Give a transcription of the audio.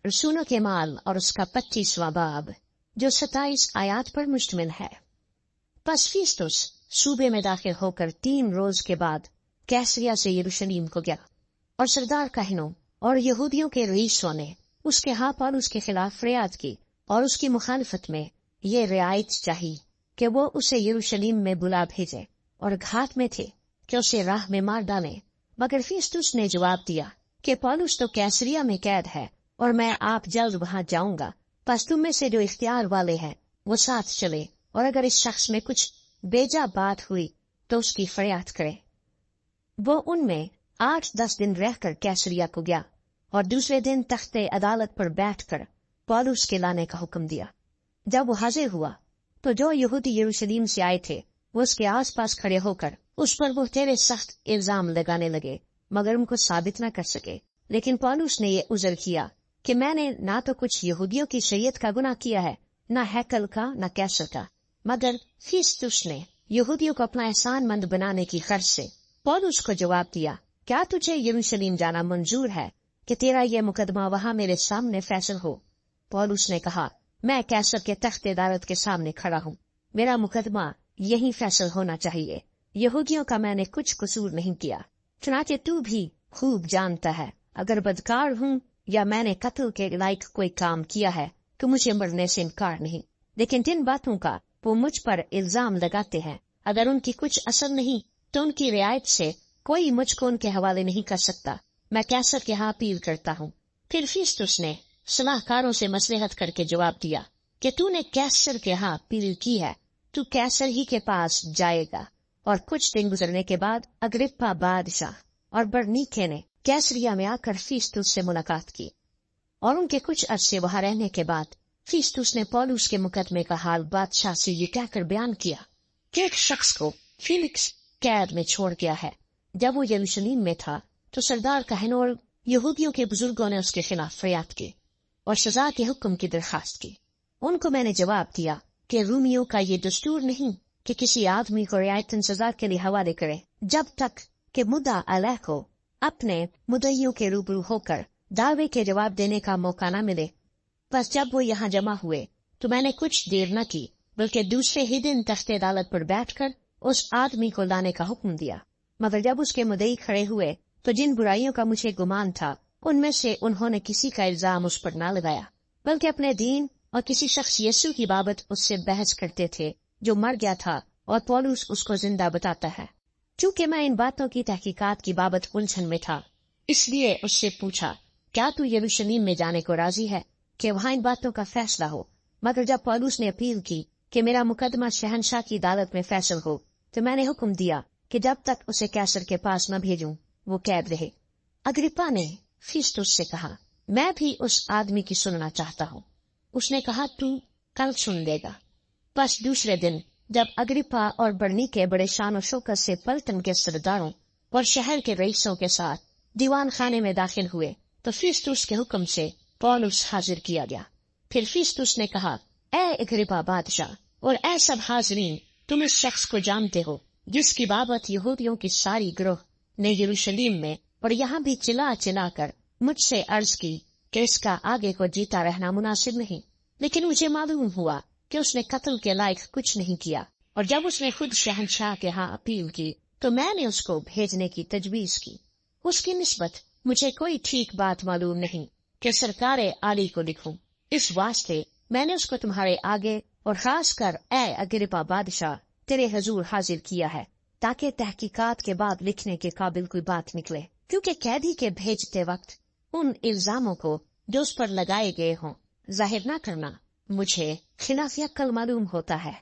रसूलों के माल और उसका 25वां बाब, जो 27 आयात पर मुश्तमिल है। बस फिस्तुस सूबे में दाखिल होकर 3 रोज के बाद कैसरिया से यरूशलेम को गया, और सरदार काहिनों और यहूदियों के रईसों ने उसके हाँ पौलुस के खिलाफ फरियाद की और उसकी मुखालफत में ये रियायत चाहिए कि वो उसे यरूशलेम में बुला भेजे, और घात में थे कि उसे राह में मार डालें। मगर फिस्तुस ने जवाब दिया कि पौलुस तो कैसरिया में कैद है और मैं आप जल्द वहां जाऊंगा, बस तुम में से जो इख्तियार वाले हैं वो साथ चले, और अगर इस शख्स में कुछ बेजा बात हुई तो उसकी फरियाद करे। वो उनमें 8-10 दिन रहकर कैसरिया को गया और दूसरे दिन तख्ते अदालत पर बैठकर पौलुस के लाने का हुक्म दिया। जब वो हाजिर हुआ तो जो यहूदी यरूशलेम से आए थे वो उसके आस पास खड़े होकर उस पर वो तेरे सख्त इल्जाम लगाने लगे, मगर उनको साबित न कर सके। लेकिन पौलुस ने ये उज़र किया कि मैंने ना तो कुछ यहूदियों की शरीयत का गुनाह किया है, न हैकल का, न कैसर का। मगर फिस्तुस ने यहूदियों को अपना एहसानमंद बनाने की खर्च से पौलुस को जवाब दिया, क्या तुझे यरूशलेम जाना मंजूर है कि तेरा यह मुकदमा वहां मेरे सामने फैसल हो? पौलुस ने कहा, मैं कैसर के तख्ते अदालत के सामने खड़ा हूँ, मेरा मुकदमा यही फैसल होना चाहिए। यहूदियों का मैंने कुछ कसूर नहीं किया, चुनाचे तू भी खूब जानता है अगर बदकार हूँ या मैंने कत्ल के लायक कोई काम किया है तो मुझे मरने से इनकार नहीं। लेकिन जिन बातों का वो मुझ पर इल्जाम लगाते हैं, अगर उनकी कुछ असर नहीं तो उनकी रियायत से कोई मुझको उनके हवाले नहीं कर सकता। मैं कैसर के यहाँ अपील करता हूँ। फिर फिस्तुस ने सलाहकारों से मसलहत करके जवाब दिया कि तूने कैसर के यहाँ अपील की है, तू कैसर ही के पास जाएगा। और कुछ दिन गुजरने के बाद अग्रिप्पा बादशाह और बरनीके ने कैसरिया में आकर फिस्तुस से मुलाकात की, और उनके कुछ अरसे वहां रहने के बाद फिस्तुस ने पौलुस के मुकदमे का हाल बादशाह से ये कहकर बयान किया कि एक शख्स को फेलिक्स कैद में छोड़ गया है। जब वो यरूशलेम में था तो सरदार काहिनों और यहूदियों के बुजुर्गों ने उसके खिलाफ फरियाद की और सजा के हुक्म की दरखास्त की। उनको मैंने जवाब दिया कि रूमियों का ये दस्तूर नहीं कि किसी आदमी को रियायतन सजा के लिए हवाले करे जब तक कि मुद्दा अलह को अपने मुद्दइयों के रूबरू होकर दावे के जवाब देने का मौका न मिले। बस जब वो यहाँ जमा हुए तो मैंने कुछ देर न की, बल्कि दूसरे ही दिन तख्ते अदालत पर बैठकर उस आदमी को लाने का हुक्म दिया। मगर जब उसके मुद्दई खड़े हुए तो जिन बुराइयों का मुझे गुमान था उनमें से उन्होंने किसी का इल्जाम उस पर न लगाया, बल्कि अपने दीन और किसी शख्स यीशु की बाबत उससे बहस करते थे जो मर गया था और पौलुस उसको जिंदा बताता है। चूंकि मैं इन बातों की तहकीकात की बाबत उलझन में था, इसलिए उससे पूछा, क्या तू यरूशलेम में जाने को राजी है कि वहां इन बातों का फैसला हो? मगर जब पौलुस ने अपील की कि मेरा मुकदमा शहनशाह की अदालत में फैसल हो, तो मैंने हुक्म दिया कि जब तक उसे कैसर के पास न भेजूं वो कैद रहे। अग्रिप्पा ने फिस्तुस से कहा, मैं भी उस आदमी की सुनना चाहता हूँ। उसने कहा, तू कल सुन लेगा। बस दूसरे दिन जब अग्रिप्पा और बरनीके बड़े शान और शौकत से पलटन के सरदारों और शहर के रईसों के साथ दीवान खाने में दाखिल हुए तो फिस्तुस के हुक्म से पौलुस हाजिर किया गया। फिर फिस्तुस ने कहा, ए अग्रिप्पा बादशाह और ए सब हाजिरीन, तुम इस शख्स को जानते हो जिसकी बाबत यहूदियों की सारी गिरोह ने यरूशलेम में और यहाँ भी चिल्ला चिल्ला कर मुझसे अर्ज की कि इसका आगे को जीता रहना मुनासिब नहीं। लेकिन मुझे मालूम हुआ कि उसने कत्ल के लायक कुछ नहीं किया, और जब उसने खुद शहनशाह के यहाँ अपील की तो मैंने उसको भेजने की तजवीज की। उसकी निस्बत मुझे कोई ठीक बात मालूम नहीं कि सरकारे आली को लिखूं। इस वास्ते मैंने उसको तुम्हारे आगे और खास कर ए अग्रिप्पा बादशाह तेरे हजूर हाजिर किया है, ताकि तहकीकात के बाद लिखने के काबिल कोई बात निकले। क्योंकि कैदी के भेजते वक्त उन इल्जामों को जो उस पर लगाए गए हों जाहिर न करना मुझे खिलाफ अक्ल मालूम होता है।